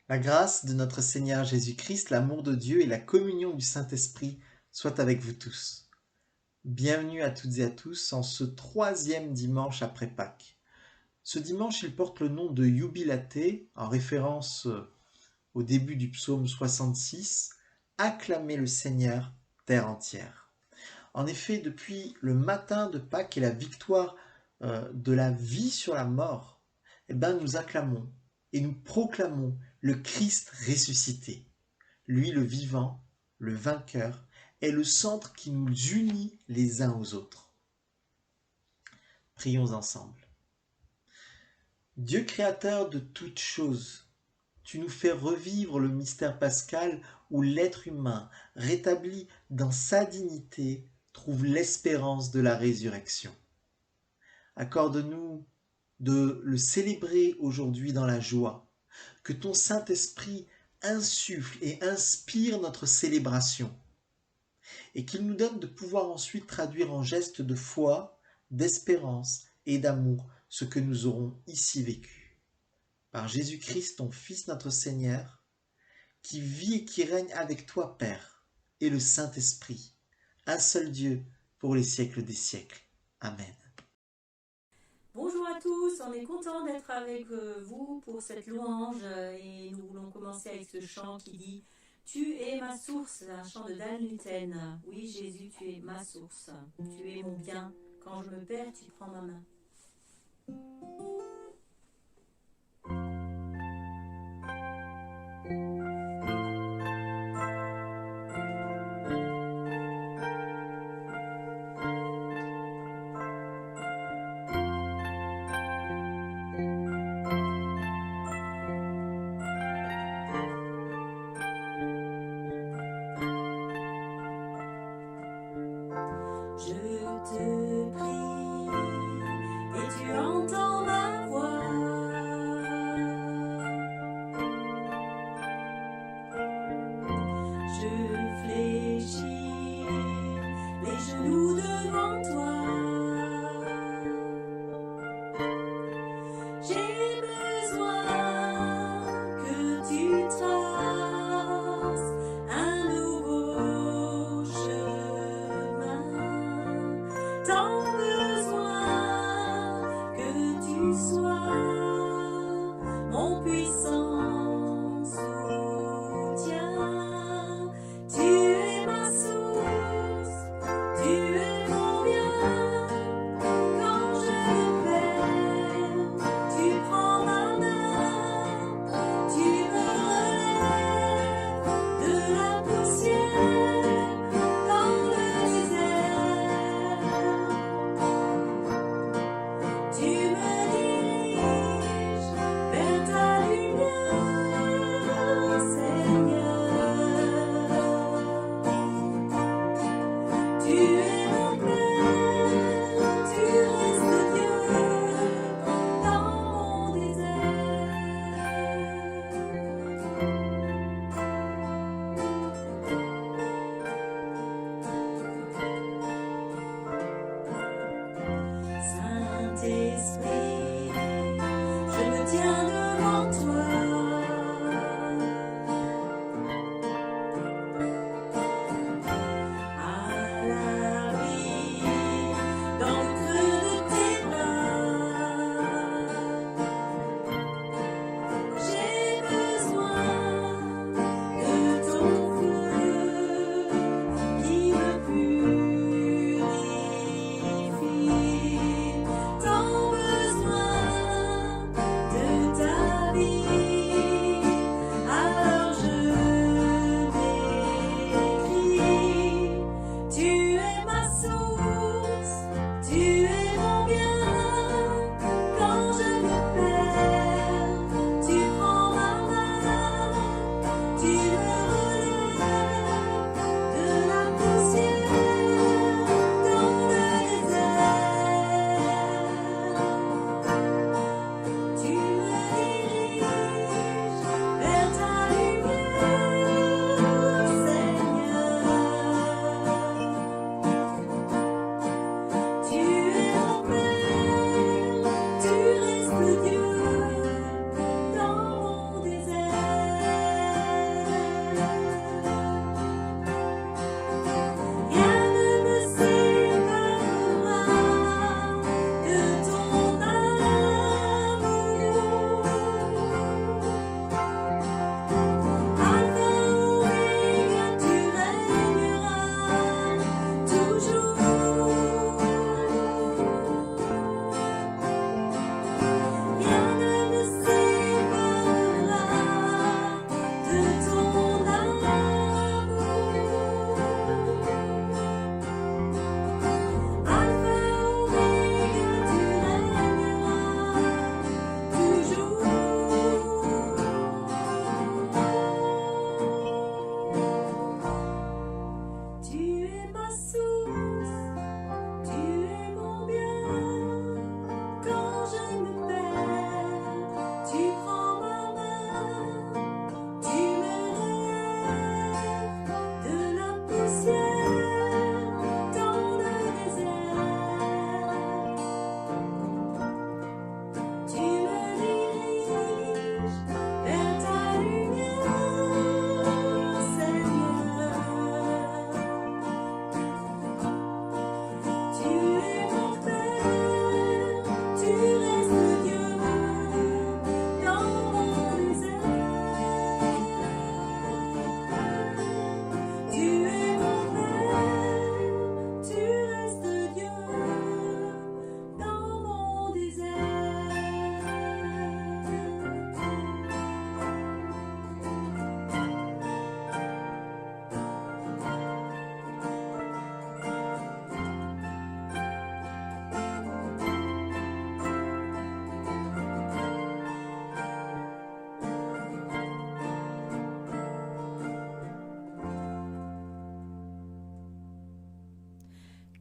La grâce de notre Seigneur Jésus-Christ, l'amour de Dieu et la communion du Saint-Esprit soient avec vous tous. Bienvenue à toutes et à tous en ce troisième dimanche après Pâques. Ce dimanche, il porte le nom de Jubilate, en référence au début du psaume 66, « Acclamez le Seigneur, terre entière ». En effet, depuis le matin de Pâques et la victoire de la vie sur la mort, nous acclamons et nous proclamons le Christ ressuscité. Lui, le vivant, le vainqueur, est le centre qui nous unit les uns aux autres. Prions ensemble. Dieu créateur de toutes choses, tu nous fais revivre le mystère pascal où l'être humain, rétabli dans sa dignité, trouve l'espérance de la résurrection. Accorde-nous de le célébrer aujourd'hui dans la joie, que ton Saint-Esprit insuffle et inspire notre célébration, et qu'il nous donne de pouvoir ensuite traduire en gestes de foi, d'espérance et d'amour ce que nous aurons ici vécu. Par Jésus-Christ, ton Fils notre Seigneur, qui vit et qui règne avec toi, Père, et le Saint-Esprit, un seul Dieu pour les siècles des siècles. Amen. Bonjour à tous, on est content d'être avec vous pour cette louange et nous voulons commencer avec ce chant qui dit « Tu es ma source », un chant de Dan Lutten. Oui Jésus, tu es ma source, tu es mon bien, quand je me perds, tu prends ma main. Je te prie et tu entends ma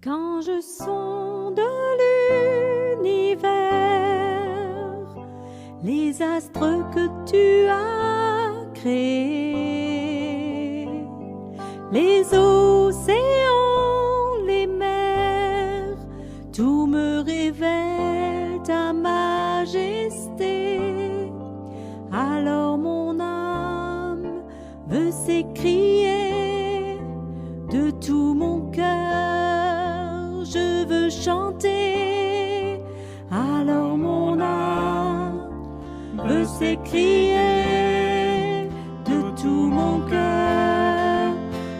Quand je sonde l'univers, les astres que tu as créés, les océans, les mers, tout me révèle ta majesté. Alors mon âme veut s'écrier de tout mon cœur, je veux chanter. Alors mon âme veut s'écrier de tout mon cœur,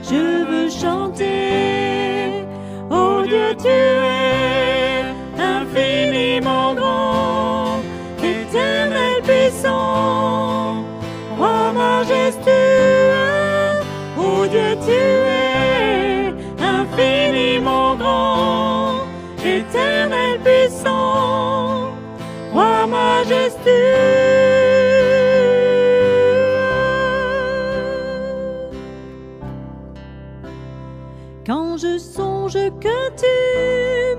je veux chanter. Oh Dieu, tu es infiniment grand, éternel puissant, roi majestueux. Oh Dieu, tu es infiniment grand, éternel puissant, roi majestueux. Quand je songe que tu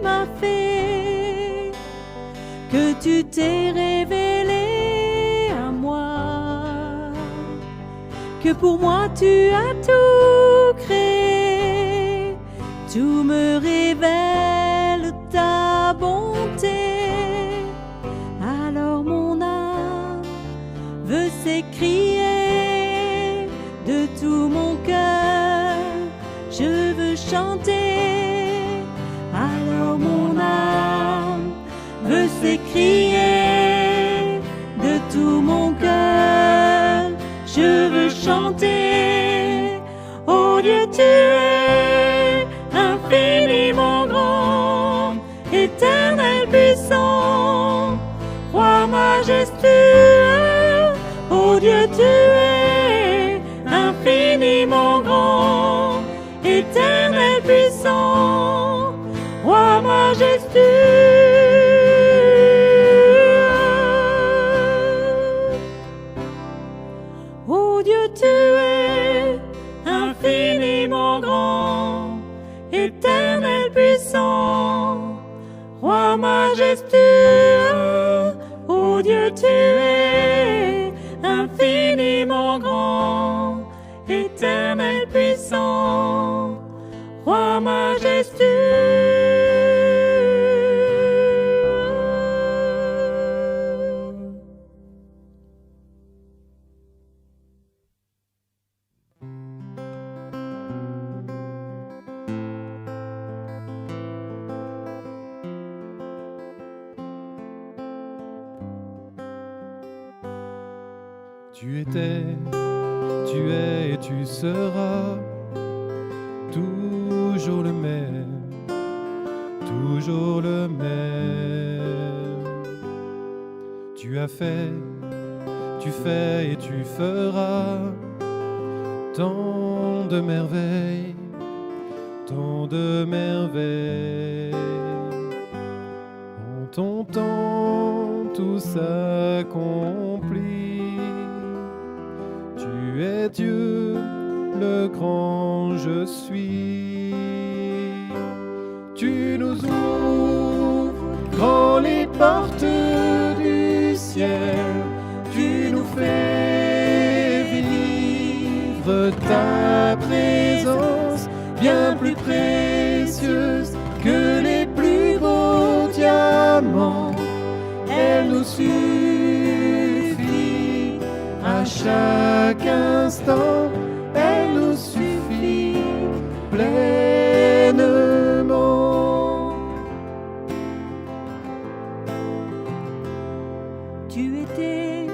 m'as fait, que tu t'es révélé à moi, que pour moi tu as tout créé, tout me révèle ta bonté. Alors mon âme veut s'écrier de tout mon cœur, je veux chanter. Alors mon âme veut s'écrier de tout mon cœur, je veux chanter. Oh Dieu, tu es infiniment grand, éternel puissant, roi majestueux. Oh Dieu, tu es infiniment grand, éternel puissant, roi majestueux. Oh Dieu, tu es infiniment grand, éternel puissant, roi majestueux. Oh Dieu, tu es infiniment grand, éternel puissant, roi majestueux. Tu étais, tu es et tu seras toujours le même, toujours le même. Tu as fait, tu fais et tu feras tant de merveilles, tant de merveilles. En ton temps, tout s'accomplit. Tu es Dieu, le grand je suis. Tu nous ouvres grand les portes du ciel. Tu nous fais vivre ta présence, bien plus précieuse que les plus beaux diamants. Elle nous suffit à chaque instant, elle nous suffit pleinement. Tu étais,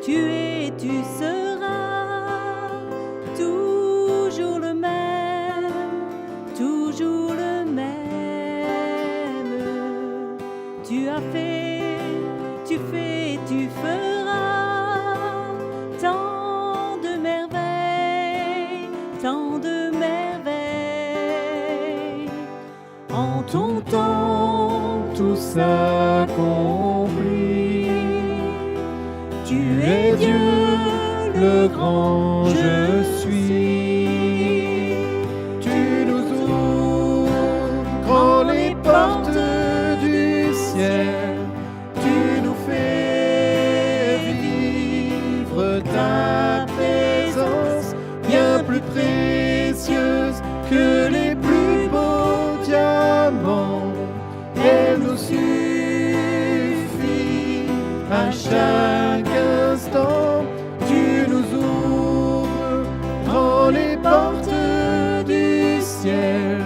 tu es, tu seras toujours le même, toujours le même. Tu as fait, tu fais, tu feras tant de merveilles, tant de merveilles. En ton temps, tout s'accomplit. Tu es Dieu, le grand je suis. Tu nous ouvres À chaque instant, tu nous ouvres grand les portes du ciel.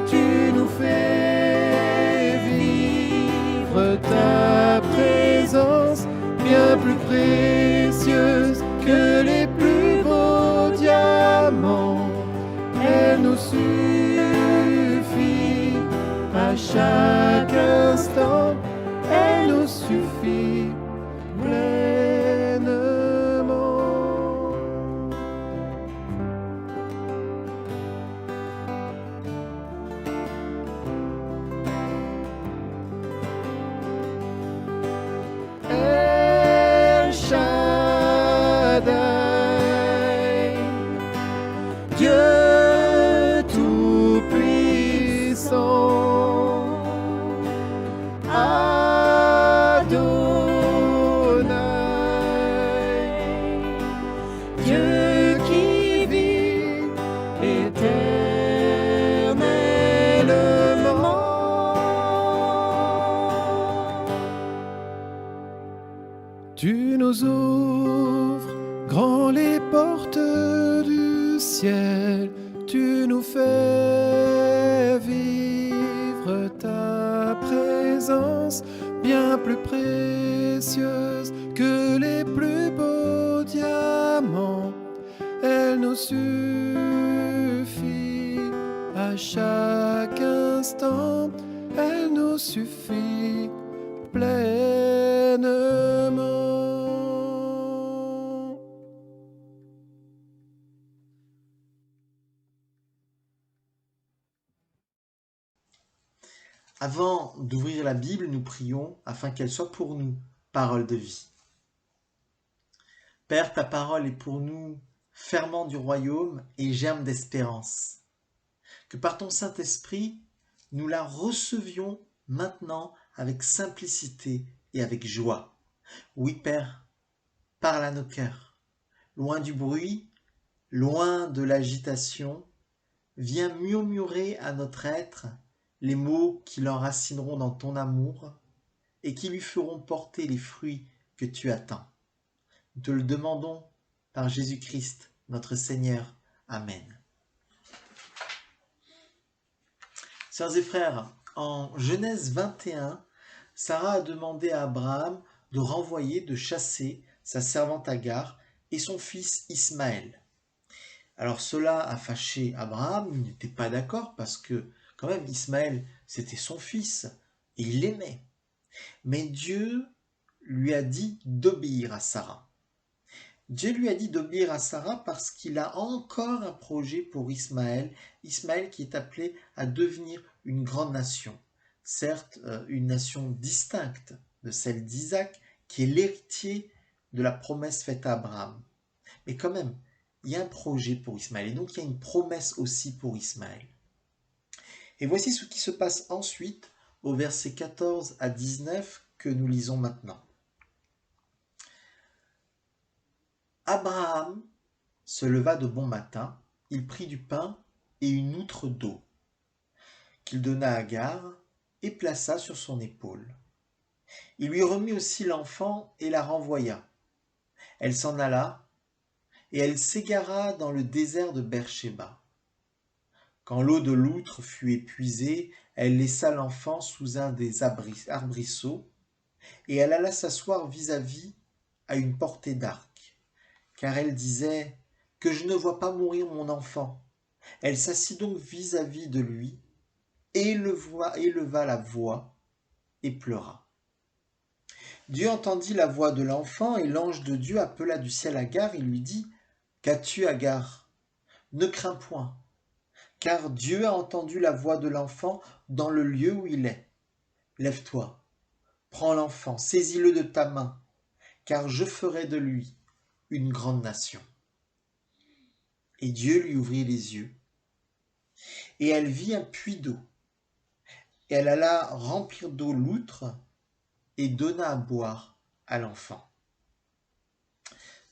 Tu nous fais vivre ta présence, bien plus précieuse que les plus beaux diamants. Elle nous suffit à chaque instant, elle nous suffit pleinement. El Shaddai, Dieu tout-puissant, Adonai, Dieu qui vit éternellement. Tu nous ouvres grand les portes du ciel, tu nous fais vivre ta présence, bien plus précieuse que les plus beaux diamants. Elle nous suffit à chaque instant, elle nous suffit pleinement. Avant d'ouvrir la Bible, nous prions afin qu'elle soit pour nous parole de vie. Père, ta parole est pour nous ferment du royaume et germe d'espérance. Que par ton Saint-Esprit, nous la recevions maintenant avec simplicité et avec joie. Oui, Père, parle à nos cœurs. Loin du bruit, loin de l'agitation, viens murmurer à notre être les mots qui l'enracineront dans ton amour et qui lui feront porter les fruits que tu attends. Nous te le demandons par Jésus-Christ, notre Seigneur. Amen. Sœurs et frères, en Genèse 21, Sarah a demandé à Abraham de renvoyer, de chasser sa servante Agar et son fils Ismaël. Alors cela a fâché Abraham, il n'était pas d'accord parce que quand même Ismaël c'était son fils et il l'aimait. Mais Dieu lui a dit d'obéir à Sarah. Dieu lui a dit d'obéir à Sarah parce qu'il a encore un projet pour Ismaël, Ismaël qui est appelé à devenir une grande nation. Certes, une nation distincte de celle d'Isaac, qui est l'héritier de la promesse faite à Abraham. Mais quand même, il y a un projet pour Ismaël, et donc il y a une promesse aussi pour Ismaël. Et voici ce qui se passe ensuite au verset 14 à 19 que nous lisons maintenant. Abraham se leva de bon matin, il prit du pain et une outre d'eau, qu'il donna à Agar et plaça sur son épaule. Il lui remit aussi l'enfant et la renvoya. Elle s'en alla, et elle s'égara dans le désert de Beersheba. Quand l'eau de l'outre fut épuisée, elle laissa l'enfant sous un des arbrisseaux, et elle alla s'asseoir vis-à-vis à une portée d'arc, car elle disait « Que je ne vois pas mourir mon enfant ». Elle s'assit donc vis-à-vis de lui, et éleva la voix, et pleura. Dieu entendit la voix de l'enfant, et l'ange de Dieu appela du ciel Agar et lui dit « Qu'as-tu, Agar ? Ne crains point, car Dieu a entendu la voix de l'enfant dans le lieu où il est. Lève-toi, prends l'enfant, saisis-le de ta main, car je ferai de lui une grande nation. » Et Dieu lui ouvrit les yeux, et elle vit un puits d'eau. Et elle alla remplir d'eau l'outre et donna à boire à l'enfant.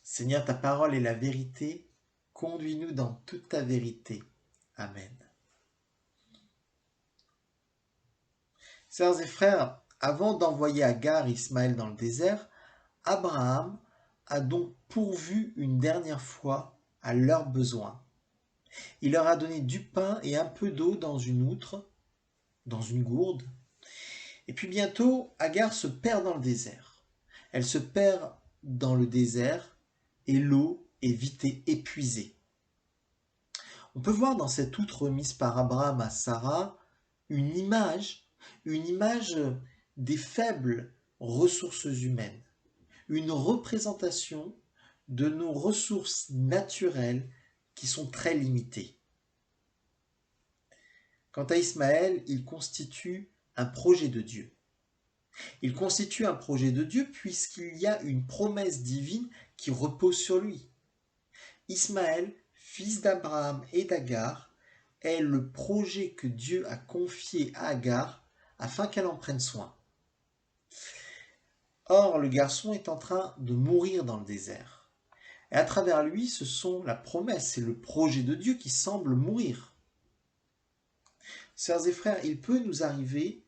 Seigneur, ta parole est la vérité, conduis-nous dans toute ta vérité. Amen. Sœurs et frères, avant d'envoyer Agar et Ismaël dans le désert, Abraham a donc pourvu une dernière fois à leurs besoins. Il leur a donné du pain et un peu d'eau dans une outre, dans une gourde. Et puis bientôt, Agar se perd dans le désert. Elle se perd dans le désert et l'eau est vite épuisée. On peut voir dans cette outre remise par Abraham à Sarah une image des faibles ressources humaines, une représentation de nos ressources naturelles qui sont très limitées. Quant à Ismaël, il constitue un projet de Dieu. Il constitue un projet de Dieu puisqu'il y a une promesse divine qui repose sur lui. Ismaël, fils d'Abraham et d'Agar, est le projet que Dieu a confié à Agar afin qu'elle en prenne soin. Or, le garçon est en train de mourir dans le désert. Et à travers lui, ce sont la promesse et le projet de Dieu qui semblent mourir. Sœurs et frères, il peut nous arriver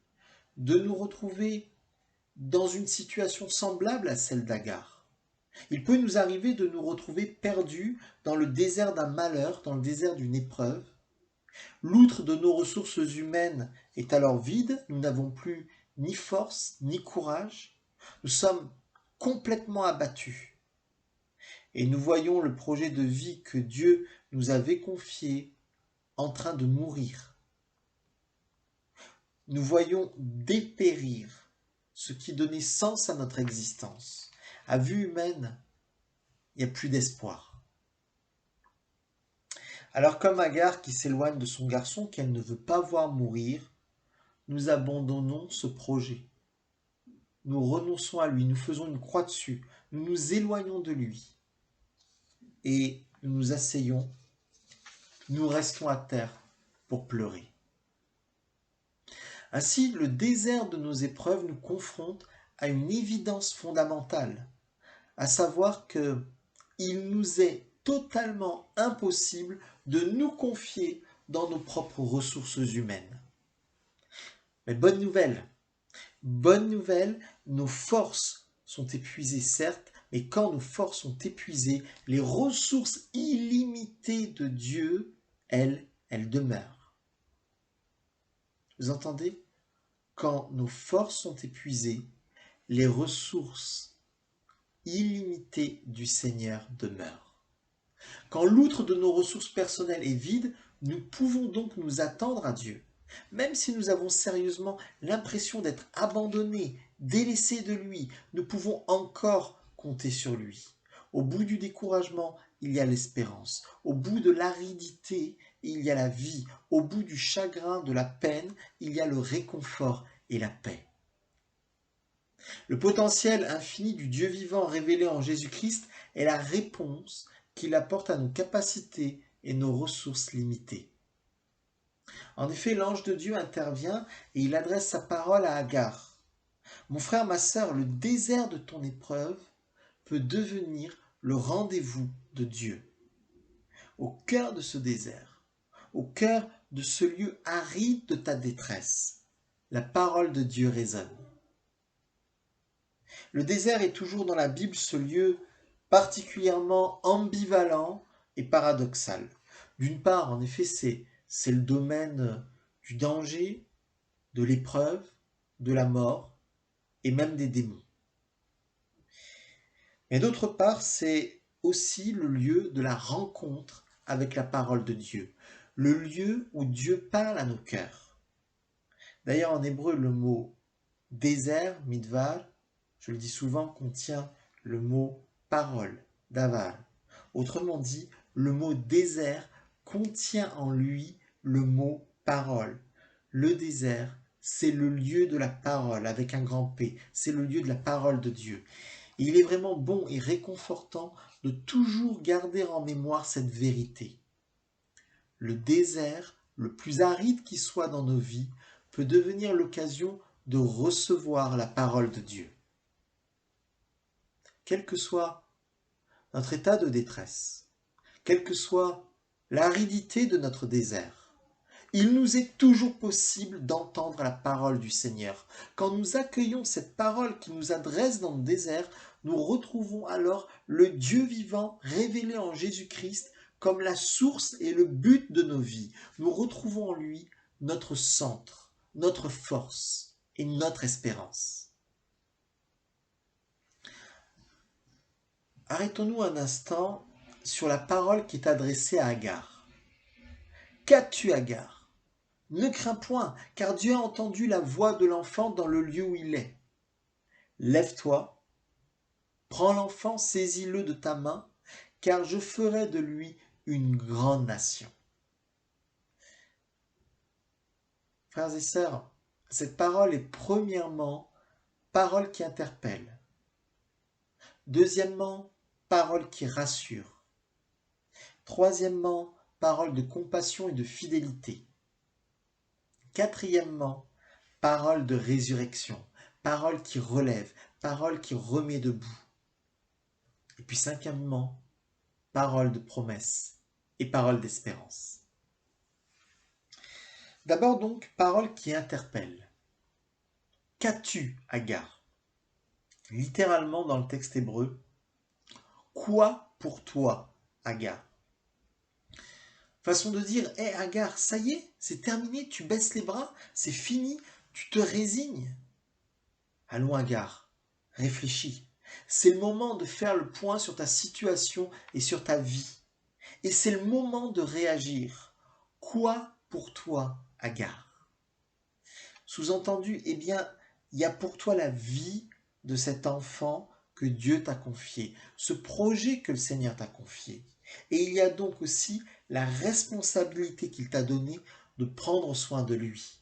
de nous retrouver dans une situation semblable à celle d'Agar. Il peut nous arriver de nous retrouver perdus dans le désert d'un malheur, dans le désert d'une épreuve. L'outre de nos ressources humaines est alors vide, nous n'avons plus ni force, ni courage, nous sommes complètement abattus. Et nous voyons le projet de vie que Dieu nous avait confié en train de mourir. Nous voyons dépérir ce qui donnait sens à notre existence. À vue humaine, il n'y a plus d'espoir. Alors comme Agar qui s'éloigne de son garçon qu'elle ne veut pas voir mourir, nous abandonnons ce projet. Nous renonçons à lui, nous faisons une croix dessus, nous nous éloignons de lui. Et nous nous asseyons, nous restons à terre pour pleurer. Ainsi, le désert de nos épreuves nous confronte à une évidence fondamentale, à savoir que il nous est totalement impossible de nous confier dans nos propres ressources humaines. Mais bonne nouvelle, nos forces sont épuisées certes, mais quand nos forces sont épuisées, les ressources illimitées de Dieu, elles demeurent. Vous entendez? Quand nos forces sont épuisées, les ressources illimitées du Seigneur demeurent. Quand l'outre de nos ressources personnelles est vide, nous pouvons donc nous attendre à Dieu. Même si nous avons sérieusement l'impression d'être abandonnés, délaissés de lui, nous pouvons encore compter sur lui. Au bout du découragement, il y a l'espérance. Au bout de l'aridité, il y a la vie. Au bout du chagrin, de la peine, il y a le réconfort et la paix. Le potentiel infini du Dieu vivant révélé en Jésus-Christ est la réponse qu'il apporte à nos capacités et nos ressources limitées. En effet, l'ange de Dieu intervient et il adresse sa parole à Agar. Mon frère, ma sœur, le désert de ton épreuve peut devenir le rendez-vous de Dieu. Au cœur de ce désert, au cœur de ce lieu aride de ta détresse, la parole de Dieu résonne. Le désert est toujours dans la Bible ce lieu particulièrement ambivalent et paradoxal. D'une part, en effet, c'est le domaine du danger, de l'épreuve, de la mort et même des démons. Mais d'autre part, c'est aussi le lieu de la rencontre avec la parole de Dieu, le lieu où Dieu parle à nos cœurs. D'ailleurs, en hébreu, le mot désert, midvar, je le dis souvent, contient le mot parole, davar. Autrement dit, le mot désert contient en lui le mot parole. Le désert, c'est le lieu de la parole avec un grand P. C'est le lieu de la parole de Dieu. Et il est vraiment bon et réconfortant de toujours garder en mémoire cette vérité. Le désert, le plus aride qui soit dans nos vies, peut devenir l'occasion de recevoir la parole de Dieu. Quel que soit notre état de détresse, quelle que soit l'aridité de notre désert, Il nous est toujours possible d'entendre la parole du Seigneur. Quand nous accueillons cette parole qui nous adresse dans le désert, nous retrouvons alors le Dieu vivant révélé en Jésus-Christ comme la source et le but de nos vies. Nous retrouvons en lui notre centre, notre force et notre espérance. Arrêtons-nous un instant sur la parole qui est adressée à Agar. Qu'as-tu, Agar? Ne crains point, car Dieu a entendu la voix de l'enfant dans le lieu où il est. Lève-toi, prends l'enfant, saisis-le de ta main, car je ferai de lui une grande nation. Frères et sœurs, cette parole est premièrement parole qui interpelle. Deuxièmement, parole qui rassure. Troisièmement, parole de compassion et de fidélité. Quatrièmement, parole de résurrection, parole qui relève, parole qui remet debout. Et puis cinquièmement, parole de promesse et parole d'espérance. D'abord donc, parole qui interpelle. Qu'as-tu, Agar? Littéralement dans le texte hébreu, quoi pour toi, Agar? Façon de dire, hé Agar, ça y est, c'est terminé, tu baisses les bras, c'est fini, tu te résignes. Allons Agar, réfléchis. C'est le moment de faire le point sur ta situation et sur ta vie. Et c'est le moment de réagir. Quoi pour toi, Agar? Sous-entendu, eh bien, il y a pour toi la vie de cet enfant que Dieu t'a confié, ce projet que le Seigneur t'a confié. Et il y a donc aussi la responsabilité qu'il t'a donnée de prendre soin de lui.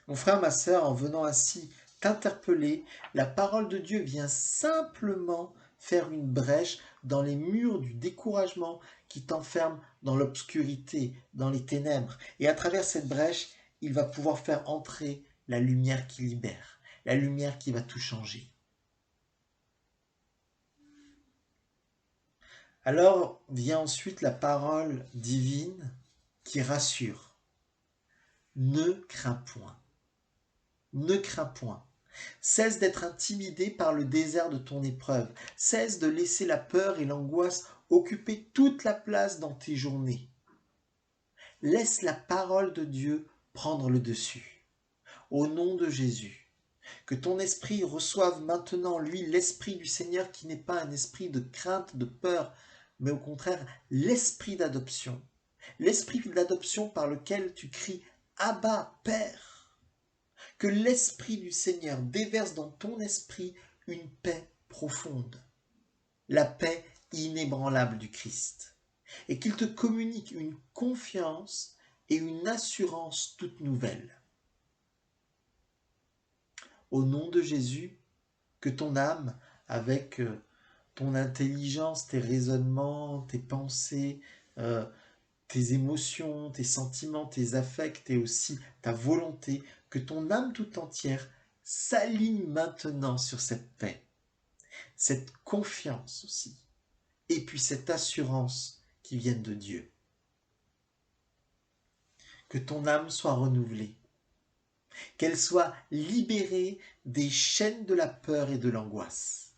Mon frère, ma sœur, en venant ainsi t'interpeller, la parole de Dieu vient simplement faire une brèche dans les murs du découragement qui t'enferment dans l'obscurité, dans les ténèbres. Et à travers cette brèche, il va pouvoir faire entrer la lumière qui libère, la lumière qui va tout changer. Alors vient ensuite la parole divine qui rassure. Ne crains point. Ne crains point. Cesse d'être intimidé par le désert de ton épreuve. Cesse de laisser la peur et l'angoisse occuper toute la place dans tes journées. Laisse la parole de Dieu prendre le dessus. Au nom de Jésus, que ton esprit reçoive maintenant, lui, l'esprit du Seigneur qui n'est pas un esprit de crainte, de peur, mais au contraire l'esprit d'adoption. L'esprit d'adoption par lequel tu cries « Abba, Père ». Que l'esprit du Seigneur déverse dans ton esprit une paix profonde, la paix inébranlable du Christ, et qu'il te communique une confiance et une assurance toute nouvelle. Au nom de Jésus, que ton âme, avec ton intelligence, tes raisonnements, tes pensées, tes émotions, tes sentiments, tes affects et aussi ta volonté, que ton âme tout entière s'aligne maintenant sur cette paix, cette confiance aussi, et puis cette assurance qui viennent de Dieu. Que ton âme soit renouvelée, qu'elle soit libérée des chaînes de la peur et de l'angoisse.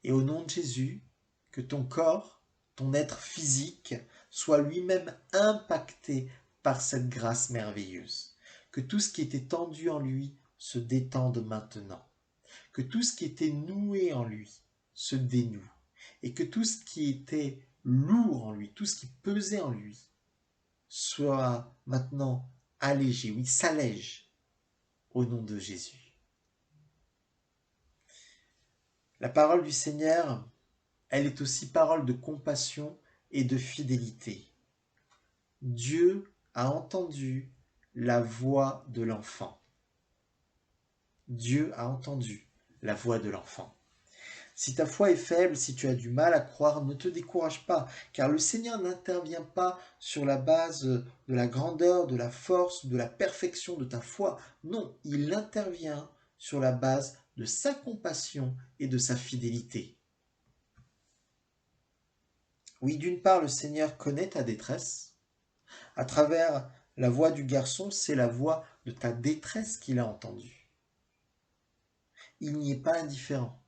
Et au nom de Jésus, que ton corps, ton être physique, soit lui-même impacté par cette grâce merveilleuse. Que tout ce qui était tendu en lui se détende maintenant. Que tout ce qui était noué en lui se dénoue. Et que tout ce qui était lourd en lui, tout ce qui pesait en lui, soit maintenant allégé, oui, s'allège au nom de Jésus. La parole du Seigneur, elle est aussi parole de compassion et de fidélité. Dieu a entendu la voix de l'enfant. Dieu a entendu la voix de l'enfant. Si ta foi est faible, si tu as du mal à croire, ne te décourage pas, car le Seigneur n'intervient pas sur la base de la grandeur, de la force, de la perfection de ta foi. Non, il intervient sur la base de sa compassion et de sa fidélité. Oui, d'une part, le Seigneur connaît ta détresse. À travers la voix du garçon, c'est la voix de ta détresse qu'il a entendue. Il n'y est pas indifférent.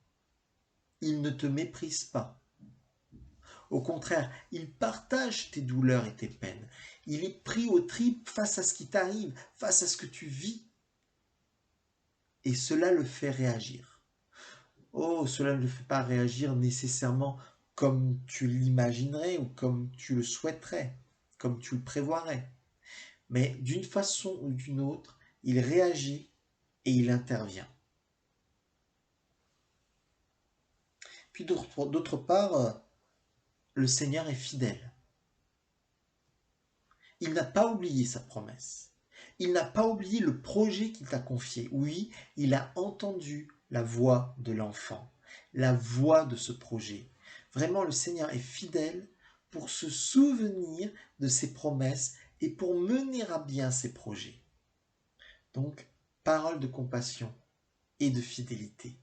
Il ne te méprise pas. Au contraire, il partage tes douleurs et tes peines. Il est pris aux tripes face à ce qui t'arrive, face à ce que tu vis. Et cela le fait réagir. Oh, cela ne le fait pas réagir nécessairement comme tu l'imaginerais ou comme tu le souhaiterais, comme tu le prévoirais. Mais d'une façon ou d'une autre, il réagit et il intervient. Puis d'autre part, le Seigneur est fidèle. Il n'a pas oublié sa promesse. Il n'a pas oublié le projet qu'il t'a confié. Oui, il a entendu la voix de l'enfant, la voix de ce projet. Vraiment, le Seigneur est fidèle pour se souvenir de ses promesses et pour mener à bien ses projets. Donc, parole de compassion et de fidélité.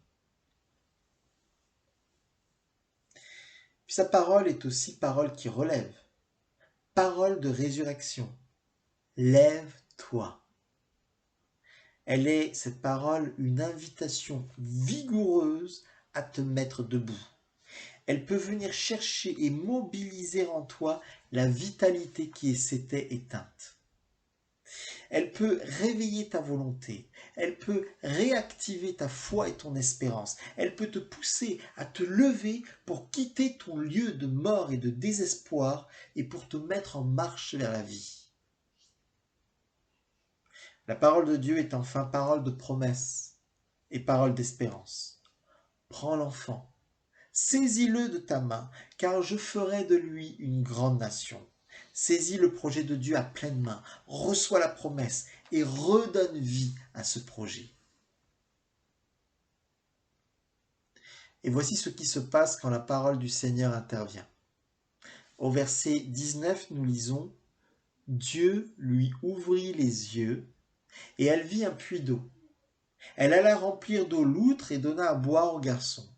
Puis sa parole est aussi parole qui relève, parole de résurrection. Lève-toi. Elle est, cette parole, une invitation vigoureuse à te mettre debout. Elle peut venir chercher et mobiliser en toi la vitalité qui s'était éteinte. Elle peut réveiller ta volonté. Elle peut réactiver ta foi et ton espérance. Elle peut te pousser à te lever pour quitter ton lieu de mort et de désespoir et pour te mettre en marche vers la vie. La parole de Dieu est enfin parole de promesse et parole d'espérance. Prends l'enfant, saisis-le de ta main, car je ferai de lui une grande nation. Saisis le projet de Dieu à pleine main, reçois la promesse et redonne vie à ce projet. Et voici ce qui se passe quand la parole du Seigneur intervient. Au verset 19, nous lisons « Dieu lui ouvrit les yeux, et elle vit un puits d'eau. Elle alla remplir d'eau l'outre et donna à boire au garçon. »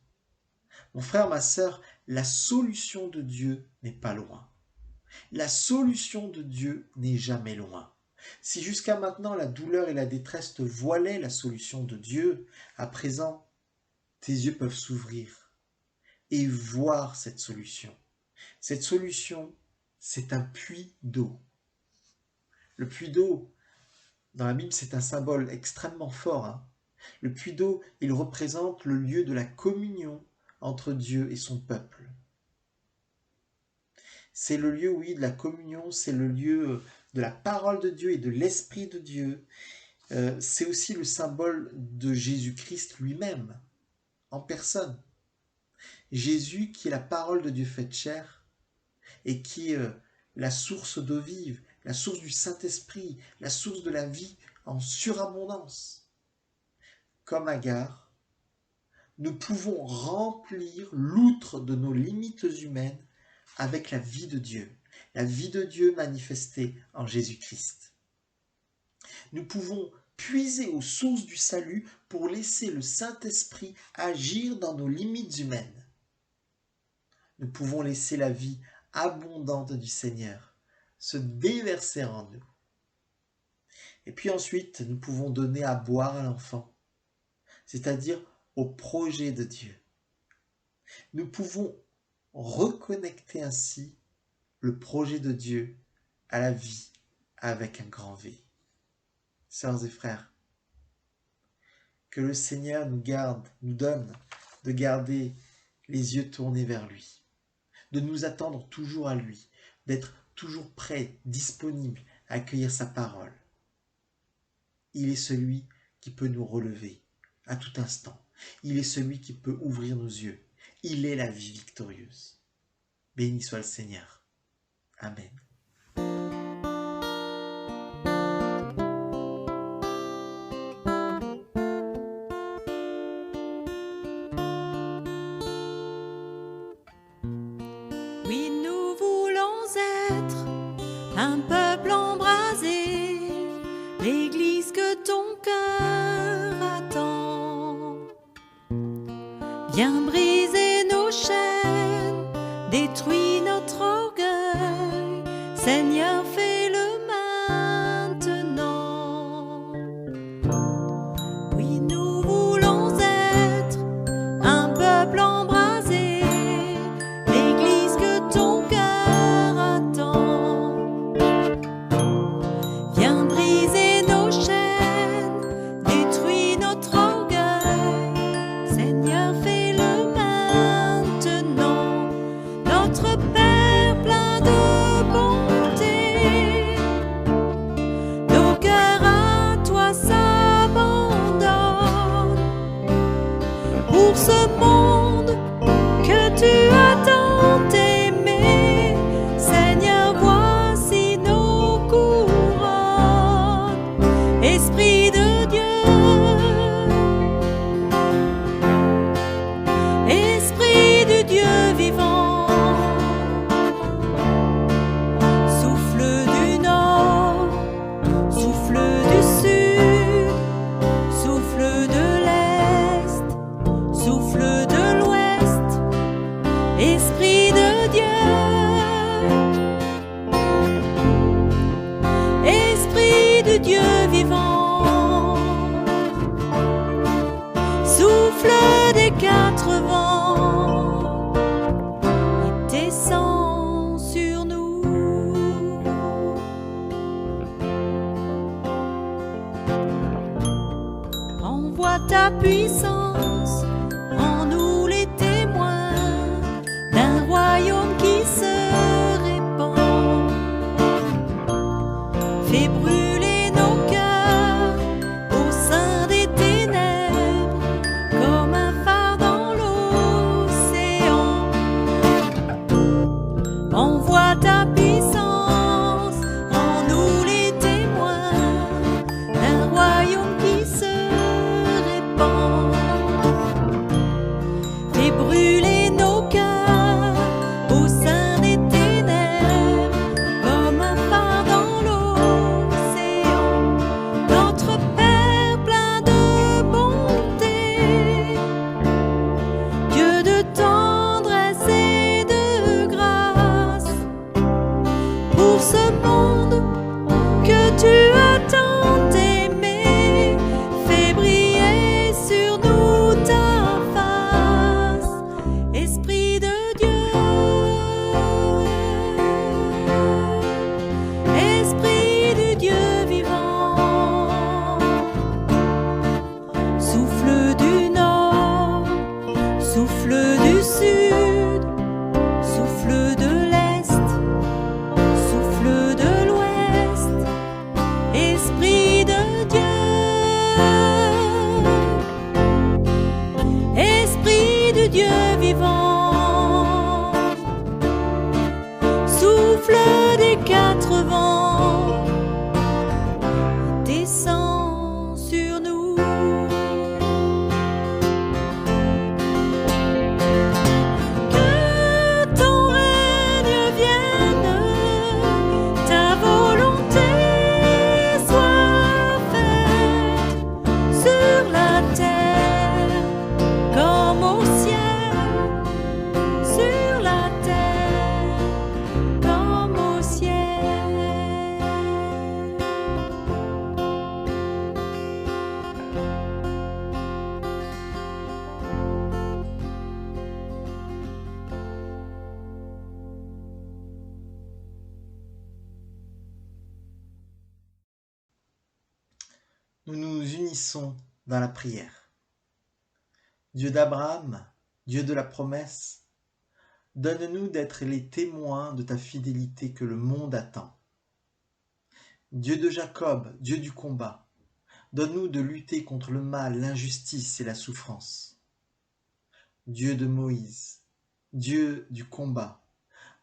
Mon frère, ma sœur, la solution de Dieu n'est pas loin. La solution de Dieu n'est jamais loin. Si jusqu'à maintenant la douleur et la détresse te voilaient la solution de Dieu, à présent, tes yeux peuvent s'ouvrir et voir cette solution. Cette solution, c'est un puits d'eau. Le puits d'eau, dans la Bible, c'est un symbole extrêmement fort. Le puits d'eau, il représente le lieu de la communion entre Dieu et son peuple. C'est le lieu, oui, de la communion, c'est le lieu de la parole de Dieu et de l'Esprit de Dieu. C'est aussi le symbole de Jésus-Christ lui-même, en personne. Jésus qui est la parole de Dieu faite chair et qui est la source d'eau vive, la source du Saint-Esprit, la source de la vie en surabondance. Comme Agar, nous pouvons remplir l'outre de nos limites humaines avec la vie de Dieu manifestée en Jésus-Christ. Nous pouvons puiser aux sources du salut pour laisser le Saint-Esprit agir dans nos limites humaines. Nous pouvons laisser la vie abondante du Seigneur se déverser en nous. Et puis ensuite, nous pouvons donner à boire à l'enfant, c'est-à-dire au projet de Dieu. Nous pouvons reconnecter ainsi le projet de Dieu à la vie avec un grand V. Sœurs et frères, que le Seigneur nous donne de garder les yeux tournés vers lui, de nous attendre toujours à lui, d'être toujours prêts, disponibles à accueillir sa parole. Il est celui qui peut nous relever à tout instant. Il est celui qui peut ouvrir nos yeux. Il est la vie victorieuse. Béni soit le Seigneur. Amen. Oui, nous voulons être un peuple embrasé, l'Église que ton cœur attend. Viens briser nos chaînes, détruis notre quatre vents et descends sur nous. Envoie ta puissance en nous les témoins d'un royaume qui se répand. Fais brûler nos cœurs au sein des ténèbres comme un phare dans l'océan. Envoie ta puissance en nous les témoins d'un royaume qui se répand. Fais brûler nos cœurs au sein des ténèbres comme un phare dans l'océan. Notre Père plein de bonté, Dieu de tendresse et de grâce, pour ce monde que tu as tant aimé, fais briller sur nous ta face, Esprit de Dieu, Esprit du Dieu vivant. Souffle du nord, souffle du sud, souffle de l'est, souffle de l'ouest, Esprit de Dieu, Esprit du Dieu vivant. Souffle des quatre vents, descends sur nous. Que ton règne vienne, ta volonté soit faite sur la terre comme au ciel, sur la terre comme au ciel. Nous nous unissons dans la prière. Dieu d'Abraham, Dieu de la promesse, donne-nous d'être les témoins de ta fidélité que le monde attend. Dieu de Jacob, Dieu du combat, donne-nous de lutter contre le mal, l'injustice et la souffrance. Dieu de Moïse, Dieu du combat,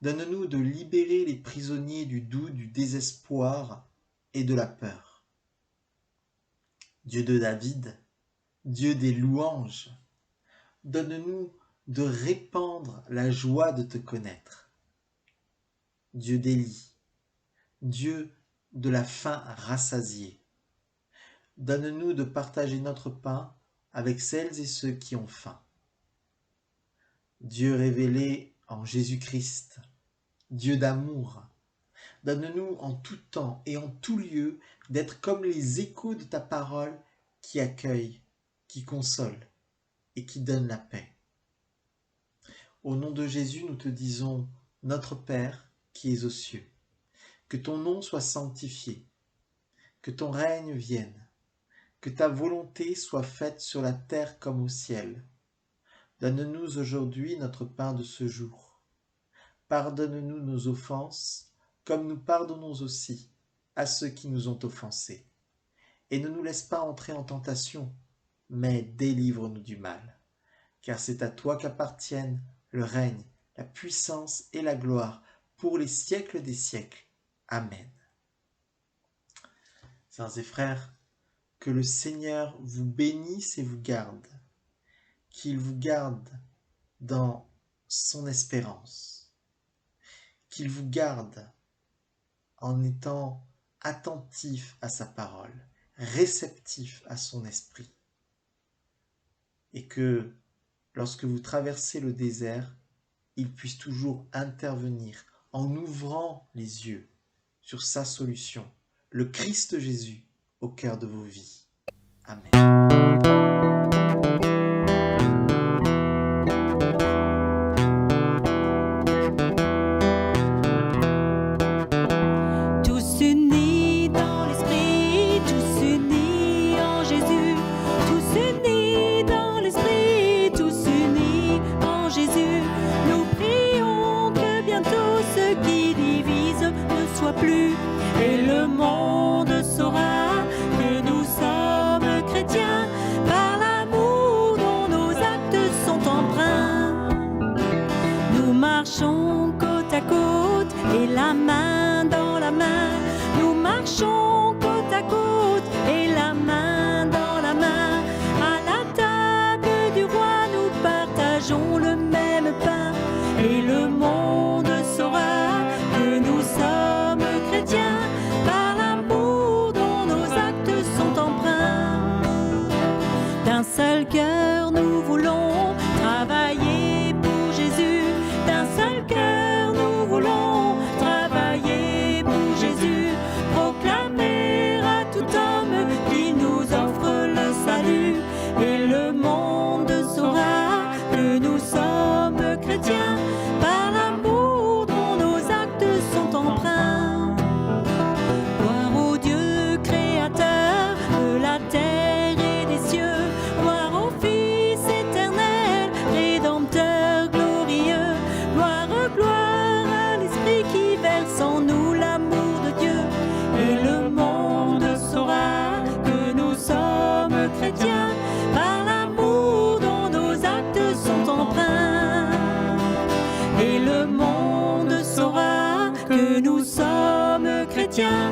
donne-nous de libérer les prisonniers du doute, du désespoir et de la peur. Dieu de David, Dieu des louanges, donne-nous de répandre la joie de te connaître. Dieu d'Élie, Dieu de la faim rassasiée, donne-nous de partager notre pain avec celles et ceux qui ont faim. Dieu révélé en Jésus-Christ, Dieu d'amour, donne-nous en tout temps et en tout lieu d'être comme les échos de ta parole qui accueillent, qui consolent et qui donnent la paix. Au nom de Jésus, nous te disons, notre Père qui es aux cieux, que ton nom soit sanctifié, que ton règne vienne, que ta volonté soit faite sur la terre comme au ciel. Donne-nous aujourd'hui notre pain de ce jour. Pardonne-nous nos offenses, comme nous pardonnons aussi à ceux qui nous ont offensés. Et ne nous laisse pas entrer en tentation, mais délivre-nous du mal. Car c'est à toi qu'appartiennent le règne, la puissance et la gloire pour les siècles des siècles. Amen. Sœurs et frères, que le Seigneur vous bénisse et vous garde, qu'il vous garde dans son espérance, qu'il vous garde en étant attentif à sa parole, réceptif à son esprit, et que lorsque vous traversez le désert, il puisse toujours intervenir en ouvrant les yeux sur sa solution, le Christ Jésus au cœur de vos vies. Amen. seul cœur nous voulons travailler pour Jésus. D'un seul cœur nous voulons travailler pour Jésus. Proclamer à tout homme qu'il nous offre le salut. Et le monde saura que nous sommes chrétiens par l'amour dont nos actes sont empreints. Gloire au Dieu créateur de la terre et des cieux. Gloire au Fils éternel, rédempteur glorieux. Gloire, gloire à l'Esprit qui verse en nous l'amour de Dieu. Et le monde saura que nous sommes chrétiens par l'amour dont nos actes sont empreints. Et le monde saura que nous sommes chrétiens